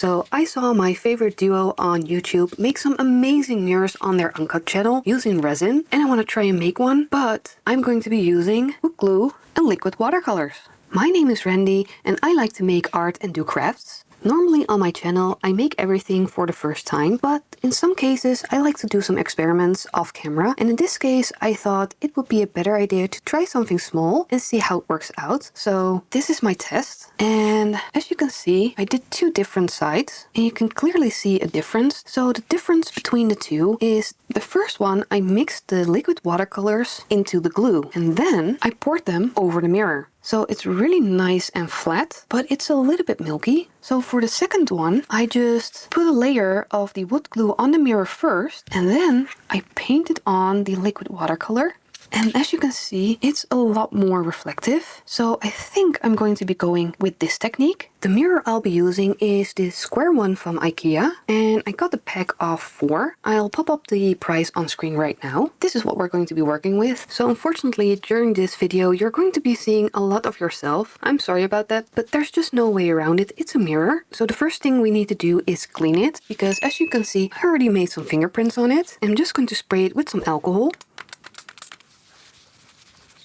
So I saw my favorite duo on YouTube make some amazing mirrors on their Uncut channel using resin, and I want to try and make one, but I'm going to be using wood glue and liquid watercolors. My name is Randy and I like to make art and do crafts. Normally on my channel I make everything for the first time, but in some cases I like to do some experiments off camera, and in this case I thought it would be a better idea to try something small and see how it works out. So this is my test, and as you can see I did two different sides and you can clearly see a difference. So the difference between the two is the first one I mixed the liquid watercolors into the glue and then I poured them over the mirror. So it's really nice and flat, but it's a little bit milky. So for the second one, I just put a layer of the wood glue on the mirror first, and then I painted on the liquid watercolor. And as you can see, it's a lot more reflective. So I think I'm going to be going with this technique. The mirror I'll be using is this square one from IKEA, and I got the pack of 4. I'll pop up the price on screen right now. This is what we're going to be working with. So unfortunately, during this video, you're going to be seeing a lot of yourself. I'm sorry about that, but there's just no way around it. It's a mirror. So the first thing we need to do is clean it, because as you can see, I already made some fingerprints on it. I'm just going to spray it with some alcohol.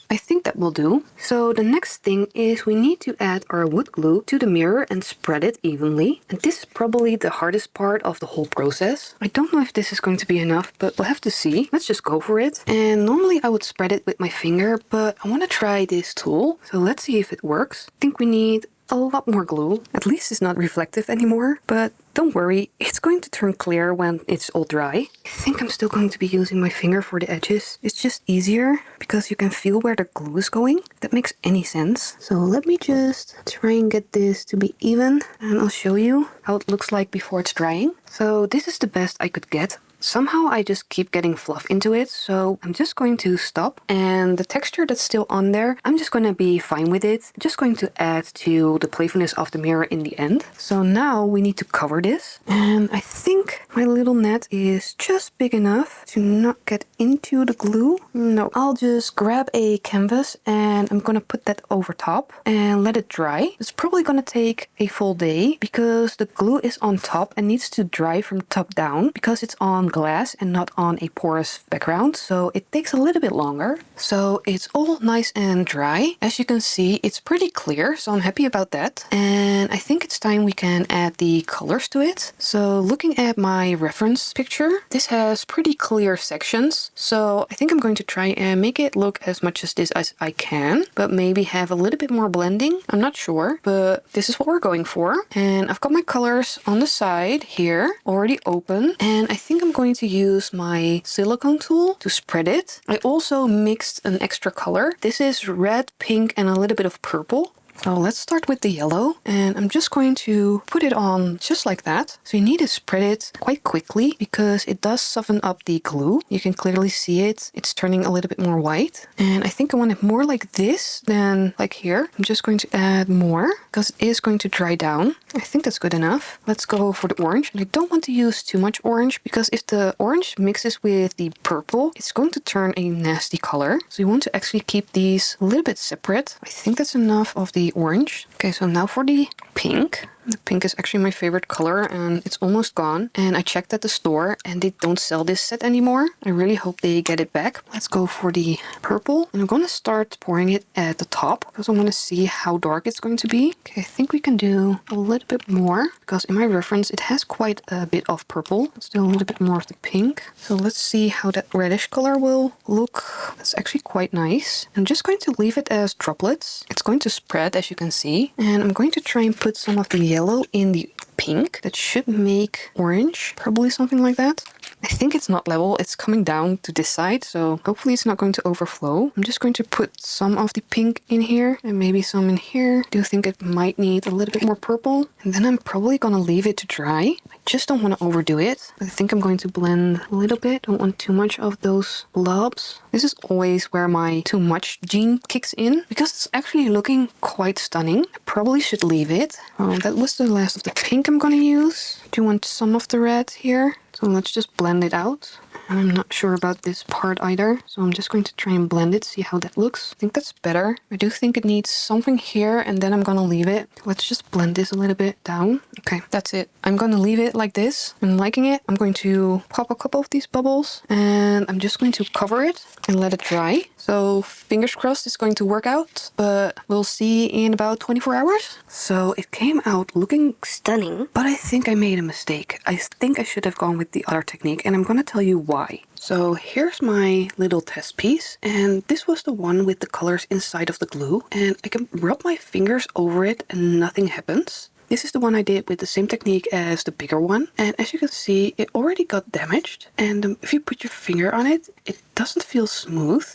I think that will do. So the next thing is we need to add our wood glue to the mirror and spread it evenly. And this is probably the hardest part of the whole process. I don't know if this is going to be enough, but we'll have to see. Let's just go for it. And normally I would spread it with my finger, but I want to try this tool. So let's see if it works. I think we need a lot more glue. At least it's not reflective anymore, but don't worry, it's going to turn clear when it's all dry. I think I'm still going to be using my finger for the edges. It's just easier because you can feel where the glue is going, if that makes any sense. So let me just try and get this to be even, and I'll show you how it looks like before it's drying. So this is the best I could get. Somehow I just keep getting fluff into it, so I'm just going to stop. And the texture that's still on there, I'm just going to be fine with it. Just going to add to the playfulness of the mirror in the end. So now we need to cover this. And I think my little net is just big enough to not get into the glue. No, I'll just grab a canvas and I'm going to put that over top and let it dry. It's probably going to take a full day because the glue is on top and needs to dry from top down because it's on glass and not on a porous background, so it takes a little bit longer. So it's all nice and dry. As you can see, it's pretty clear, so I'm happy about that. And I think it's time we can add the colors to it. So looking at my reference picture, this has pretty clear sections, so I think I'm going to try and make it look as much as this as I can, but maybe have a little bit more blending. I'm not sure, but this is what we're going for. And I've got my colors on the side here already open, and I think I'm going to use my silicone tool to spread it. I also mixed an extra color. This is red, pink, and a little bit of purple. So let's start with the yellow, and I'm just going to put it on just like that. So you need to spread it quite quickly because it does soften up the glue. You can clearly see it. It's turning a little bit more white. And I think I want it more like this than like here. I'm just going to add more because it is going to dry down. I think that's good enough. Let's go for the orange. And I don't want to use too much orange because if the orange mixes with the purple, it's going to turn a nasty color. So you want to actually keep these a little bit separate. I think that's enough of the orange. Okay, so now for the pink. The pink is actually my favorite color and it's almost gone. And I checked at the store and they don't sell this set anymore. I really hope they get it back. Let's go for the purple. And I'm going to start pouring it at the top because I want to see how dark it's going to be. Okay, I think we can do a little bit more because in my reference it has quite a bit of purple. Let's do a little bit more of the pink. So let's see how that reddish color will look. That's actually quite nice. I'm just going to leave it as droplets. It's going to spread, as you can see. And I'm going to try and put some of the yellow in the pink. That should make orange, probably something like that. I think it's not level, it's coming down to this side, so hopefully it's not going to overflow. I'm just going to put some of the pink in here and maybe some in here. I do think it might need a little bit more purple. And then I'm probably gonna leave it to dry. I just don't want to overdo it. I think I'm going to blend a little bit. Don't want too much of those blobs. This is always where my too much gene kicks in because it's actually looking quite stunning. I probably should leave it. That was the last of the pink I'm gonna use. Do you want some of the red here? So let's just blend it out. I'm not sure about this part either, so I'm just going to try and blend it, see how that looks. I think that's better. I do think it needs something here, and then I'm gonna leave it. Let's just blend this a little bit down. Okay, that's it. I'm gonna leave it like this. I'm liking it. I'm going to pop a couple of these bubbles, and I'm just going to cover it and let it dry. So fingers crossed it's going to work out, but we'll see in about 24 hours. So it came out looking stunning, but I think I made a mistake. I think I should have gone with the other technique, and I'm gonna tell you why. So here's my little test piece, and this was the one with the colors inside of the glue, and I can rub my fingers over it and nothing happens. This is the one I did with the same technique as the bigger one, and as you can see, it already got damaged, and if you put your finger on it, it doesn't feel smooth.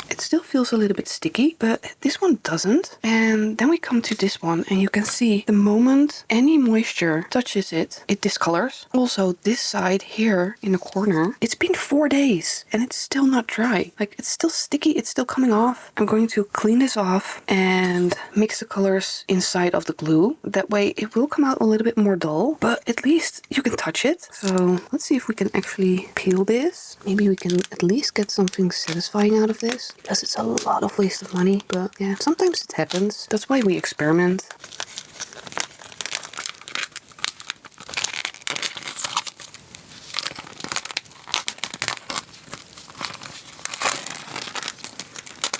It still feels a little bit sticky, but this one doesn't. And then we come to this one, and you can see the moment any moisture touches it, it discolors. Also, this side here in the corner, it's been 4 days and it's still not dry. Like, it's still sticky, it's still coming off. I'm going to clean this off and mix the colors inside of the glue. That way it will come out a little bit more dull, but at least you can touch it. So let's see if we can actually peel this. Maybe we can at least get something satisfying out of this. Because it's a lot of waste of money, but yeah, sometimes it happens. That's why we experiment.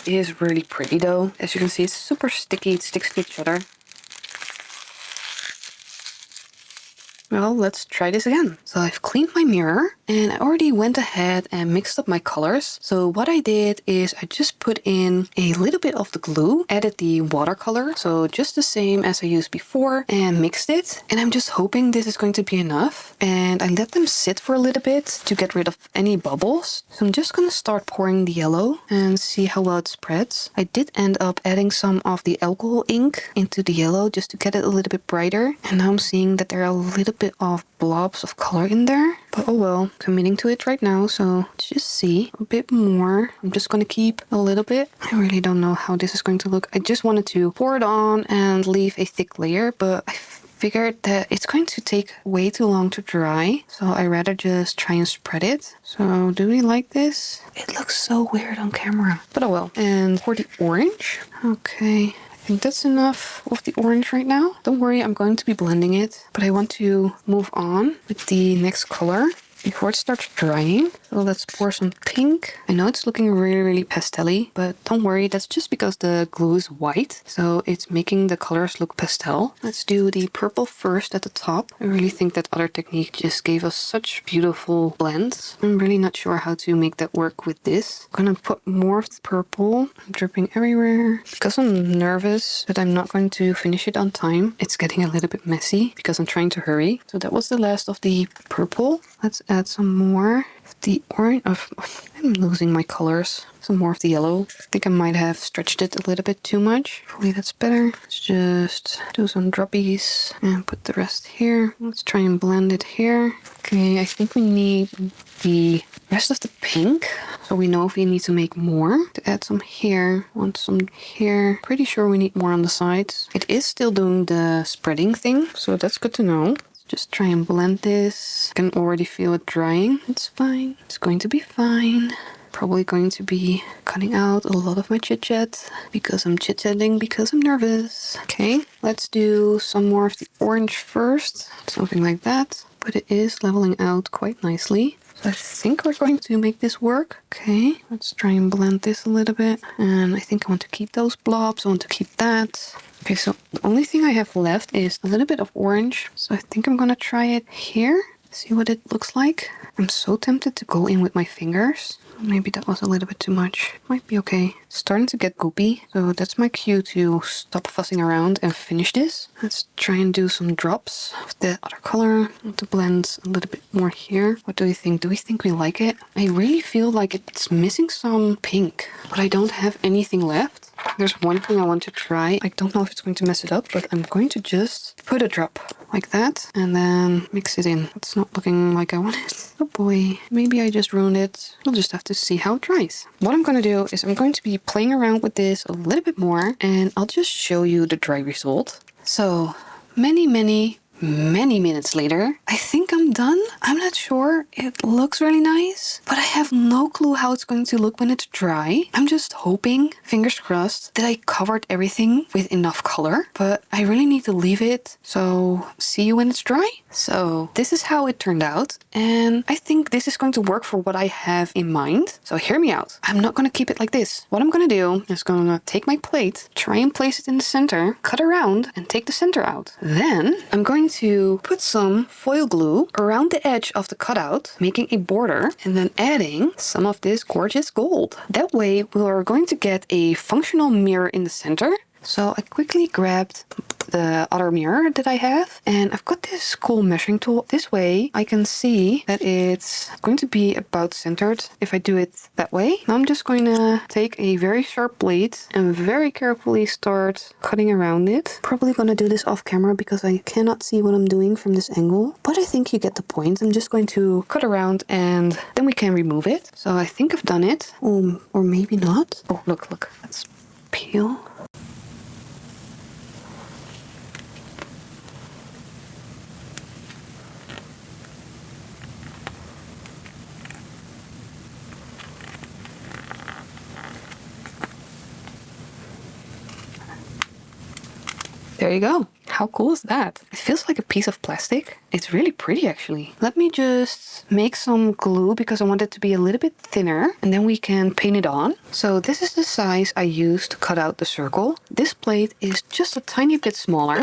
It is really pretty though. As you can see, it's super sticky, it sticks to each other. Well, let's try this again. So I've cleaned my mirror and I already went ahead and mixed up my colors. So what I did is I just put in a little bit of the glue, added the watercolor, so just the same as I used before, and mixed it. And I'm just hoping this is going to be enough. And I let them sit for a little bit to get rid of any bubbles. So I'm just going to start pouring the yellow and see how well it spreads. I did end up adding some of the alcohol ink into the yellow just to get it a little bit brighter. And now I'm seeing that there are a little bit of blobs of color in there, but oh well, committing to it right now. So let's just see a bit more. I'm just going to keep a little bit. I really don't know how this is going to look. I just wanted to pour it on and leave a thick layer, but I figured that it's going to take way too long to dry, so I rather just try and spread it. So do we like this? It looks so weird on camera, but oh well. And for the orange, okay, I think that's enough of the orange right now. Don't worry, I'm going to be blending it, but I want to move on with the next color before it starts drying. So let's pour some pink. I know it's looking really, really pastel-y, but don't worry, that's just because the glue is white, so it's making the colors look pastel. Let's do the purple first at the top. I really think that other technique just gave us such beautiful blends. I'm really not sure how to make that work with this. I'm gonna put more of the purple. I'm dripping everywhere. Because I'm nervous that I'm not going to finish it on time, it's getting a little bit messy because I'm trying to hurry. So that was the last of the purple. Let's add some more of the orange. I'm losing my colors. Some more of the yellow. I think I might have stretched it a little bit too much. Hopefully that's better. Let's just do some droppies and put the rest here. Let's try and blend it here. Okay, I think we need the rest of the pink. So we know if we need to make more. To add some here. Want some here. Pretty sure we need more on the sides. It is still doing the spreading thing, so that's good to know. Just try and blend this. I can already feel it drying. It's fine. It's going to be fine. Probably going to be cutting out a lot of my chit-chat because I'm chit-chatting because I'm nervous. Okay, let's do some more of the orange first. Something like that. But it is leveling out quite nicely. So I think we're going to make this work. Okay, let's try and blend this a little bit. And I think I want to keep those blobs. I want to keep that. Okay, so the only thing I have left is a little bit of orange. So I think I'm gonna try it here. See what it looks like. I'm so tempted to go in with my fingers. Maybe that was a little bit too much. Might be okay. It's starting to get goopy. So that's my cue to stop fussing around and finish this. Let's try and do some drops of the other color. I want to blend a little bit more here. What do we think? Do we think we like it? I really feel like it's missing some pink, but I don't have anything left. There's one thing I want to try. I don't know if it's going to mess it up, but I'm going to just put a drop like that and then mix it in. It's not looking like I want it. Oh boy, maybe I just ruined it. We'll just have to see how it dries. What I'm going to do is I'm going to be playing around with this a little bit more and I'll just show you the dry result. So many Many minutes later, I think I'm done. I'm not sure. It looks really nice, but I have no clue how it's going to look when it's dry. I'm just hoping, fingers crossed, that I covered everything with enough color, but I really need to leave it. So see you when it's dry. So this is how it turned out, and I think this is going to work for what I have in mind. So hear me out. I'm not going to keep it like this. What I'm going to do is going to take my plate, try and place it in the center, cut around, and take the center out. Then I'm going to put some foil glue around the edge of the cutout, making a border, and then adding some of this gorgeous gold. That way we are going to get a functional mirror in the center. So I quickly grabbed the other mirror that I have, and I've got this cool measuring tool. This way I can see that it's going to be about centered if I do it that way. Now I'm just going to take a very sharp blade and very carefully start cutting around it. Probably going to do this off camera because I cannot see what I'm doing from this angle, but I think you get the point. I'm just going to cut around and then we can remove it. So I think I've done it, or maybe not. Oh, look, let's peel. There you go. How cool is that? It feels like a piece of plastic. It's really pretty actually. Let me just make some glue because I want it to be a little bit thinner, and then we can paint it on. So this is the size I used to cut out the circle. This plate is just a tiny bit smaller.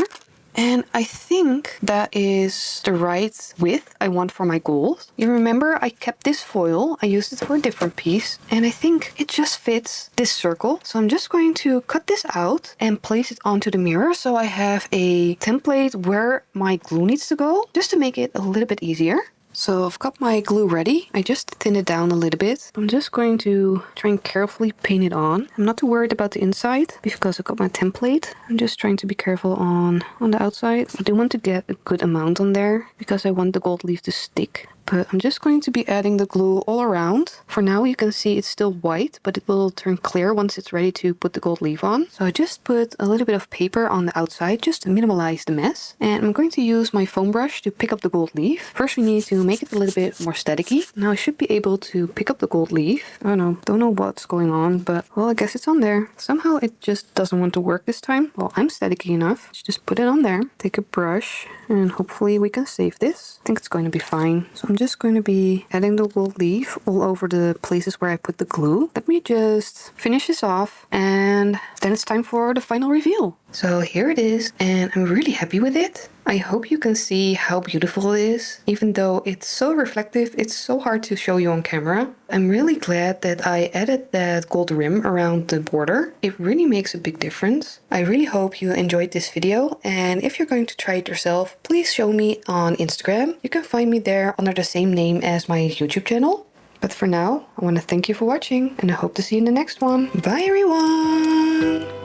And I think that is the right width I want for my gold. You remember I kept this foil. I used it for a different piece. And I think it just fits this circle. So I'm just going to cut this out and place it onto the mirror. So I have a template where my glue needs to go, just to make it a little bit easier. So I've got my glue ready. I just thinned it down a little bit. I'm just going to try and carefully paint it on. I'm not too worried about the inside because I've got my template. I'm just trying to be careful on the outside. I do want to get a good amount on there because I want the gold leaf to stick. But I'm just going to be adding the glue all around. For now you can see it's still white, but it will turn clear once it's ready to put the gold leaf on. So I just put a little bit of paper on the outside just to minimalize the mess. And I'm going to use my foam brush to pick up the gold leaf. First we need to make it a little bit more staticky. Now I should be able to pick up the gold leaf. I don't know what's going on, but well, I guess it's on there. Somehow it just doesn't want to work this time. Well, I'm staticky enough. Let's just put it on there. Take a brush and hopefully we can save this. I think it's going to be fine. So I'm just going to be adding the gold leaf all over the places where I put the glue. Let me just finish this off and then it's time for the final reveal. So here it is, and I'm really happy with it. I hope you can see how beautiful it is. Even though it's so reflective, it's so hard to show you on camera. I'm really glad that I added that gold rim around the border. It really makes a big difference. I really hope you enjoyed this video, and if you're going to try it yourself, please show me on Instagram. You can find me there under the same name as my YouTube channel. But for now, I want to thank you for watching, and I hope to see you in the next one. Bye everyone!